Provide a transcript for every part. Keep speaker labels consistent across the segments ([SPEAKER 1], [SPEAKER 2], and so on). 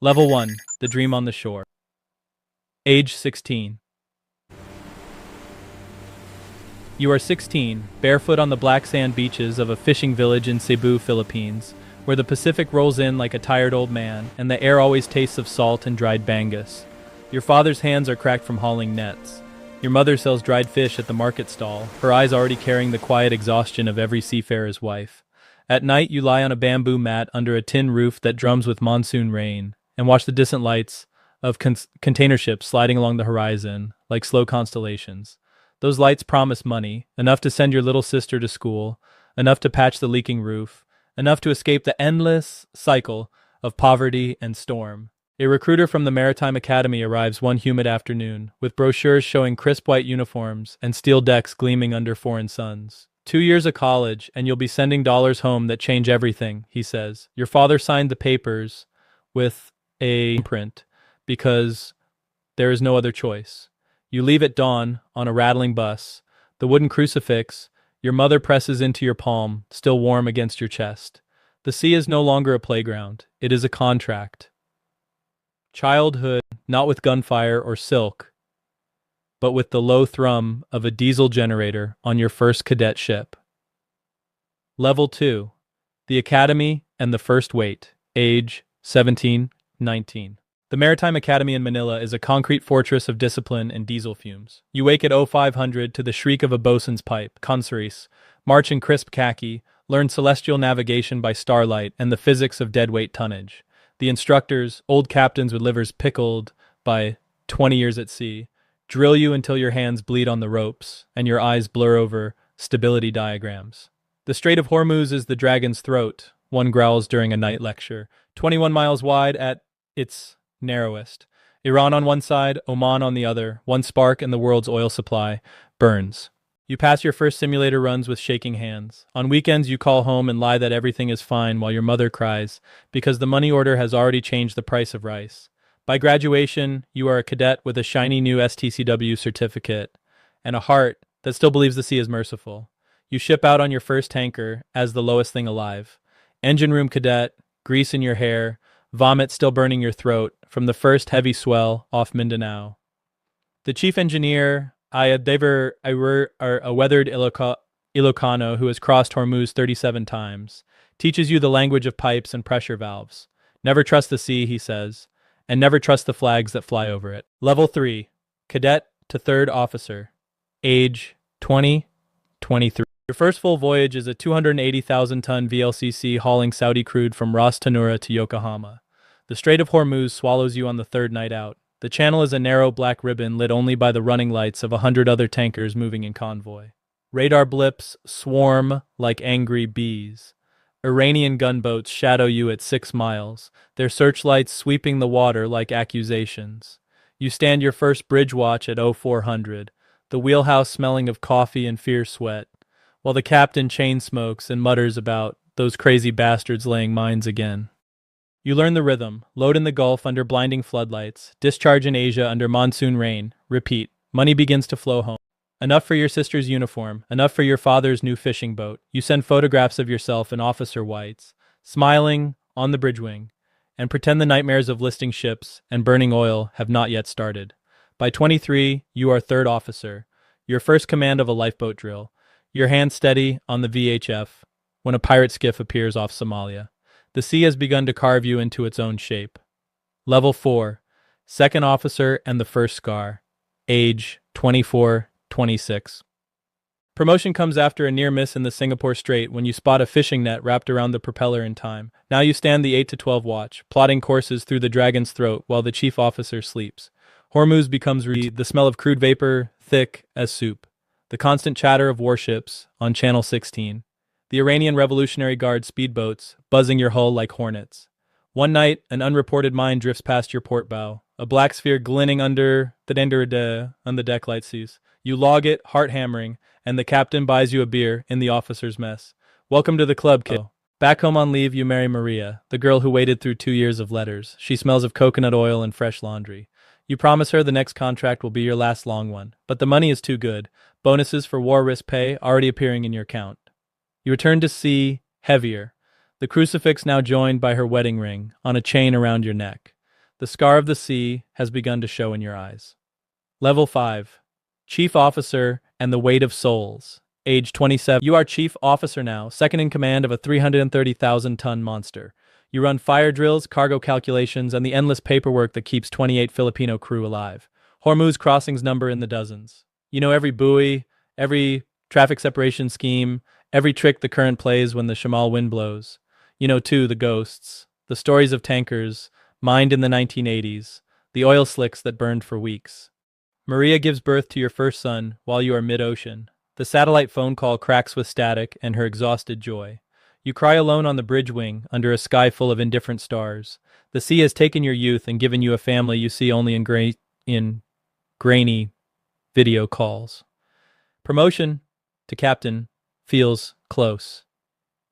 [SPEAKER 1] Level 1, The Dream on the Shore. Age 16. You are 16, barefoot on the black sand beaches of a fishing village in Cebu, Philippines, where the Pacific rolls in like a tired old man, and the air always tastes of salt and dried bangus. Your father's hands are cracked from hauling nets. Your mother sells dried fish at the market stall, her eyes already carrying the quiet exhaustion of every seafarer's wife. At night, you lie on a bamboo mat under a tin roof that drums with monsoon rain, and watch the distant lights of container ships sliding along the horizon like slow constellations. Those lights promise money, enough to send your little sister to school, enough to patch the leaking roof, enough to escape the endless cycle of poverty and storm. A recruiter from the Maritime Academy arrives one humid afternoon, with brochures showing crisp white uniforms and steel decks gleaming under foreign suns. 2 years of college, and you'll be sending dollars home that change everything, he says. Your father signed the papers with a print because there is no other choice. You leave at dawn on a rattling bus. The wooden crucifix your mother presses into your palm, still warm against your chest. The sea is no longer a playground. It is a contract. Childhood, not with gunfire or silk, but with the low thrum of a diesel generator on your first cadet ship. Level 2. The Academy and the First Weight. Age 17, 19. The Maritime Academy in Manila is a concrete fortress of discipline and diesel fumes. You wake at 0500 to the shriek of a bosun's pipe, conceris, march in crisp khaki, learn celestial navigation by starlight and the physics of deadweight tonnage. The instructors, old captains with livers pickled by 20 years at sea, drill you until your hands bleed on the ropes and your eyes blur over stability diagrams. The Strait of Hormuz is the dragon's throat, one growls during a night lecture, 21 miles wide at its narrowest. Iran on one side, Oman on the other, one spark and the world's oil supply burns. You pass your first simulator runs with shaking hands. On weekends, you call home and lie that everything is fine while your mother cries because the money order has already changed the price of rice. By graduation, you are a cadet with a shiny new STCW certificate and a heart that still believes the sea is merciful. You ship out on your first tanker as the lowest thing alive. Engine room cadet, grease in your hair, vomit still burning your throat from the first heavy swell off Mindanao. The chief engineer, a weathered Ilocano who has crossed Hormuz 37 times, teaches you the language of pipes and pressure valves. Never trust the sea, he says, and never trust the flags that fly over it. Level 3. Cadet to Third Officer. Age 20, 23. Your first full voyage is a 280,000-ton VLCC hauling Saudi crude from Ras Tanura to Yokohama. The Strait of Hormuz swallows you on the third night out. The channel is a narrow black ribbon lit only by the running lights of 100 other tankers moving in convoy. Radar blips swarm like angry bees. Iranian gunboats shadow you at 6 miles, their searchlights sweeping the water like accusations. You stand your first bridge watch at 0400, the wheelhouse smelling of coffee and fierce sweat, while the captain chain smokes and mutters about those crazy bastards laying mines again. You learn the rhythm, load in the Gulf under blinding floodlights, discharge in Asia under monsoon rain, repeat. Money begins to flow home. Enough for your sister's uniform, enough for your father's new fishing boat. You send photographs of yourself in officer whites, smiling on the bridge wing, and pretend the nightmares of listing ships and burning oil have not yet started. By 23, you are third officer, your first command of a lifeboat drill, your hand steady on the VHF when a pirate skiff appears off Somalia. The sea has begun to carve you into its own shape. Level 4. Second Officer and the First Scar. Age 24, 26. Promotion comes after a near miss in the Singapore Strait when you spot a fishing net wrapped around the propeller in time. Now you stand the 8 to 12 watch, plotting courses through the dragon's throat while the chief officer sleeps. Hormuz becomes the smell of crude vapor thick as soup. The constant chatter of warships on Channel 16. The Iranian Revolutionary Guard speedboats, buzzing your hull like hornets. One night, an unreported mine drifts past your port bow, a black sphere glinting under the deck light sees. You log it, heart hammering, and the captain buys you a beer in the officer's mess. Welcome to the club, kid. Back home on leave, you marry Maria, the girl who waited through 2 years of letters. She smells of coconut oil and fresh laundry. You promise her the next contract will be your last long one, but the money is too good. Bonuses for war risk pay already appearing in your account. You return to sea, heavier, the crucifix now joined by her wedding ring, on a chain around your neck. The scar of the sea has begun to show in your eyes. Level 5. Chief Officer and the Weight of Souls. Age 27. You are Chief Officer now, second in command of a 330,000-ton monster. You run fire drills, cargo calculations, and the endless paperwork that keeps 28 Filipino crew alive. Hormuz crossings number in the dozens. You know every buoy, every traffic separation scheme, every trick the current plays when the Shamal wind blows. You know, too, the ghosts, the stories of tankers, mined in the 1980s, the oil slicks that burned for weeks. Maria gives birth to your first son while you are mid-ocean. The satellite phone call cracks with static and her exhausted joy. You cry alone on the bridge wing under a sky full of indifferent stars. The sea has taken your youth and given you a family you see only in grainy video calls. Promotion to captain feels close.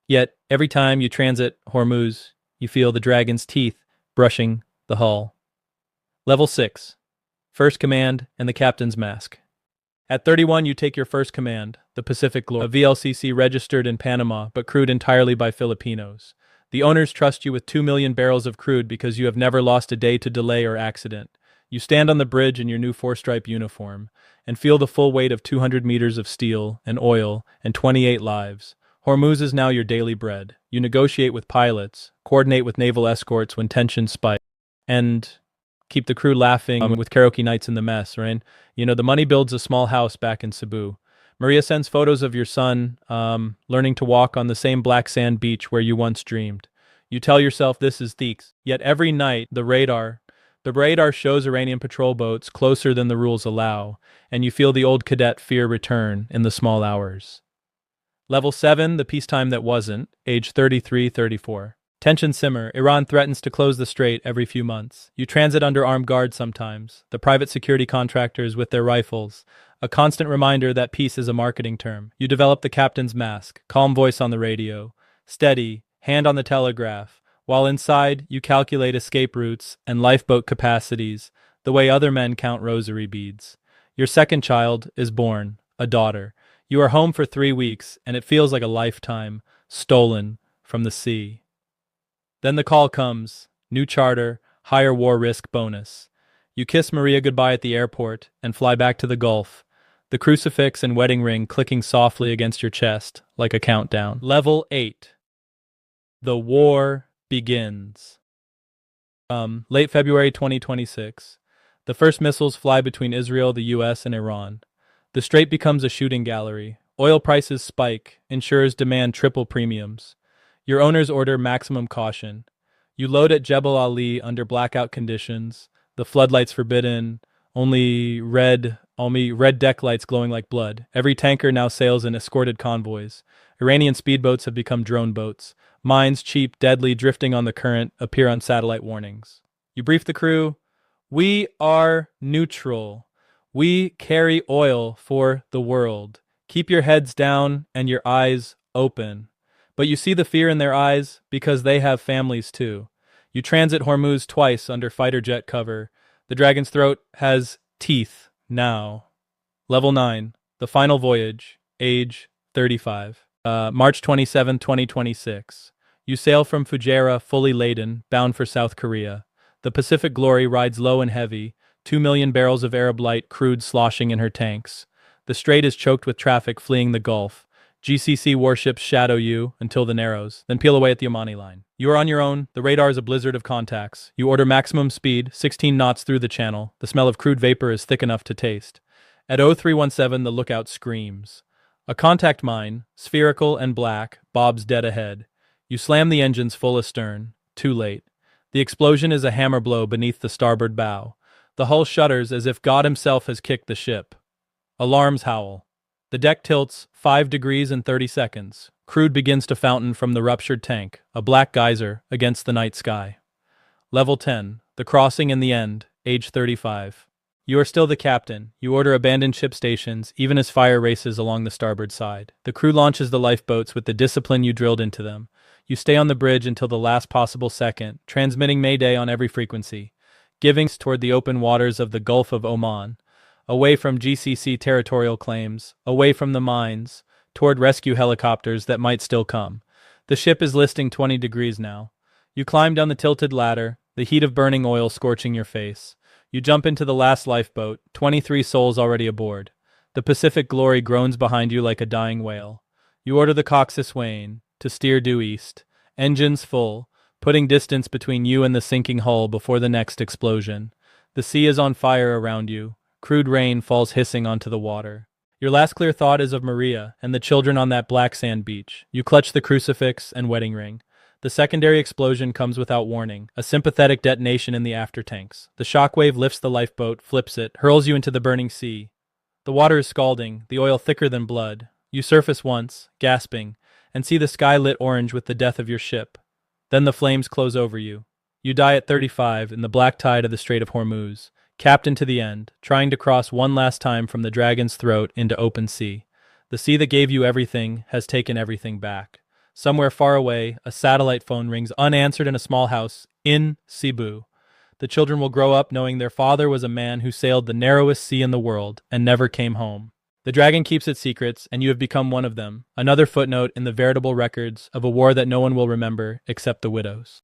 [SPEAKER 1] Yet, every time you transit Hormuz, you feel the dragon's teeth brushing the hull. Level 6. First Command and the Captain's Mask. At 31, you take your first command, the Pacific Glory, a VLCC registered in Panama but crewed entirely by Filipinos. The owners trust you with 2 million barrels of crude because you have never lost a day to delay or accident. You stand on the bridge in your new four-stripe uniform and feel the full weight of 200 meters of steel and oil and 28 lives. Hormuz is now your daily bread. You negotiate with pilots, coordinate with naval escorts when tensions spike, and keep the crew laughing with karaoke nights in the mess, right? You know, the money builds a small house back in Cebu. Maria sends photos of your son learning to walk on the same black sand beach where you once dreamed. You tell yourself this is Theeks. Yet every night, the radar shows Iranian patrol boats closer than the rules allow, and you feel the old cadet fear return in the small hours. Level 7, the peacetime that wasn't, age 33-34. Tension simmer. Iran threatens to close the strait every few months. You transit under armed guard sometimes, the private security contractors with their rifles, a constant reminder that peace is a marketing term. You develop the captain's mask, calm voice on the radio, steady, hand on the telegraph, while inside you calculate escape routes and lifeboat capacities the way other men count rosary beads. Your second child is born, a daughter. You are home for 3 weeks, and it feels like a lifetime, stolen from the sea. Then the call comes, new charter, higher war risk bonus. You kiss Maria goodbye at the airport and fly back to the Gulf, the crucifix and wedding ring clicking softly against your chest like a countdown. Level 8. The war begins. Late February 2026. The first missiles fly between Israel, the US, and Iran. The strait becomes a shooting gallery. Oil prices spike, insurers demand triple premiums. Your owners order maximum caution. You load at Jebel Ali under blackout conditions, the floodlights forbidden, only red deck lights glowing like blood. Every tanker now sails in escorted convoys. Iranian speedboats have become drone boats. Mines, cheap, deadly, drifting on the current, appear on satellite warnings. You brief the crew. We are neutral. We carry oil for the world. Keep your heads down and your eyes open. But you see the fear in their eyes because they have families too. You transit Hormuz twice under fighter jet cover. The dragon's throat has teeth now. Level 9. The final voyage. Age 35. March 27, 2026. You sail from Fujairah fully laden, bound for South Korea. The Pacific Glory rides low and heavy, 2 million barrels of Arab Light crude sloshing in her tanks. The strait is choked with traffic fleeing the Gulf. GCC warships shadow you until the Narrows, then peel away at the Omani line. You are on your own. The radar is a blizzard of contacts. You order maximum speed, 16 knots through the channel. The smell of crude vapor is thick enough to taste. At 0317, the lookout screams. A contact mine, spherical and black, bobs dead ahead. You slam the engines full astern. Too late. The explosion is a hammer blow beneath the starboard bow. The hull shudders as if God himself has kicked the ship. Alarms howl. The deck tilts 5 degrees in 30 seconds. Crude begins to fountain from the ruptured tank, a black geyser against the night sky. Level 10. The crossing and the end. Age 35. You are still the captain. You order abandoned ship stations, even as fire races along the starboard side. The crew launches the lifeboats with the discipline you drilled into them. You stay on the bridge until the last possible second, transmitting Mayday on every frequency, giving toward the open waters of the Gulf of Oman, away from GCC territorial claims, away from the mines, toward rescue helicopters that might still come. The ship is listing 20 degrees now. You climb down the tilted ladder, the heat of burning oil scorching your face. You jump into the last lifeboat, 23 souls already aboard. The Pacific glory groans behind you like a dying whale. You order the coxswain to steer due east, engines full, putting distance between you and the sinking hull before the next explosion. The sea is on fire around you. Crude rain falls hissing onto the water. Your last clear thought is of Maria and the children on that black sand beach. You clutch the crucifix and wedding ring. The secondary explosion comes without warning, a sympathetic detonation in the aftertanks. The shockwave lifts the lifeboat, flips it, hurls you into the burning sea. The water is scalding, the oil thicker than blood. You surface once, gasping, and see the sky lit orange with the death of your ship. Then the flames close over you. You die at 35 in the black tide of the Strait of Hormuz, captain to the end, trying to cross one last time from the dragon's throat into open sea. The sea that gave you everything has taken everything back. Somewhere far away, a satellite phone rings unanswered in a small house in Cebu. The children will grow up knowing their father was a man who sailed the narrowest sea in the world and never came home. The dragon keeps its secrets, and you have become one of them, another footnote in the veritable records of a war that no one will remember except the widows.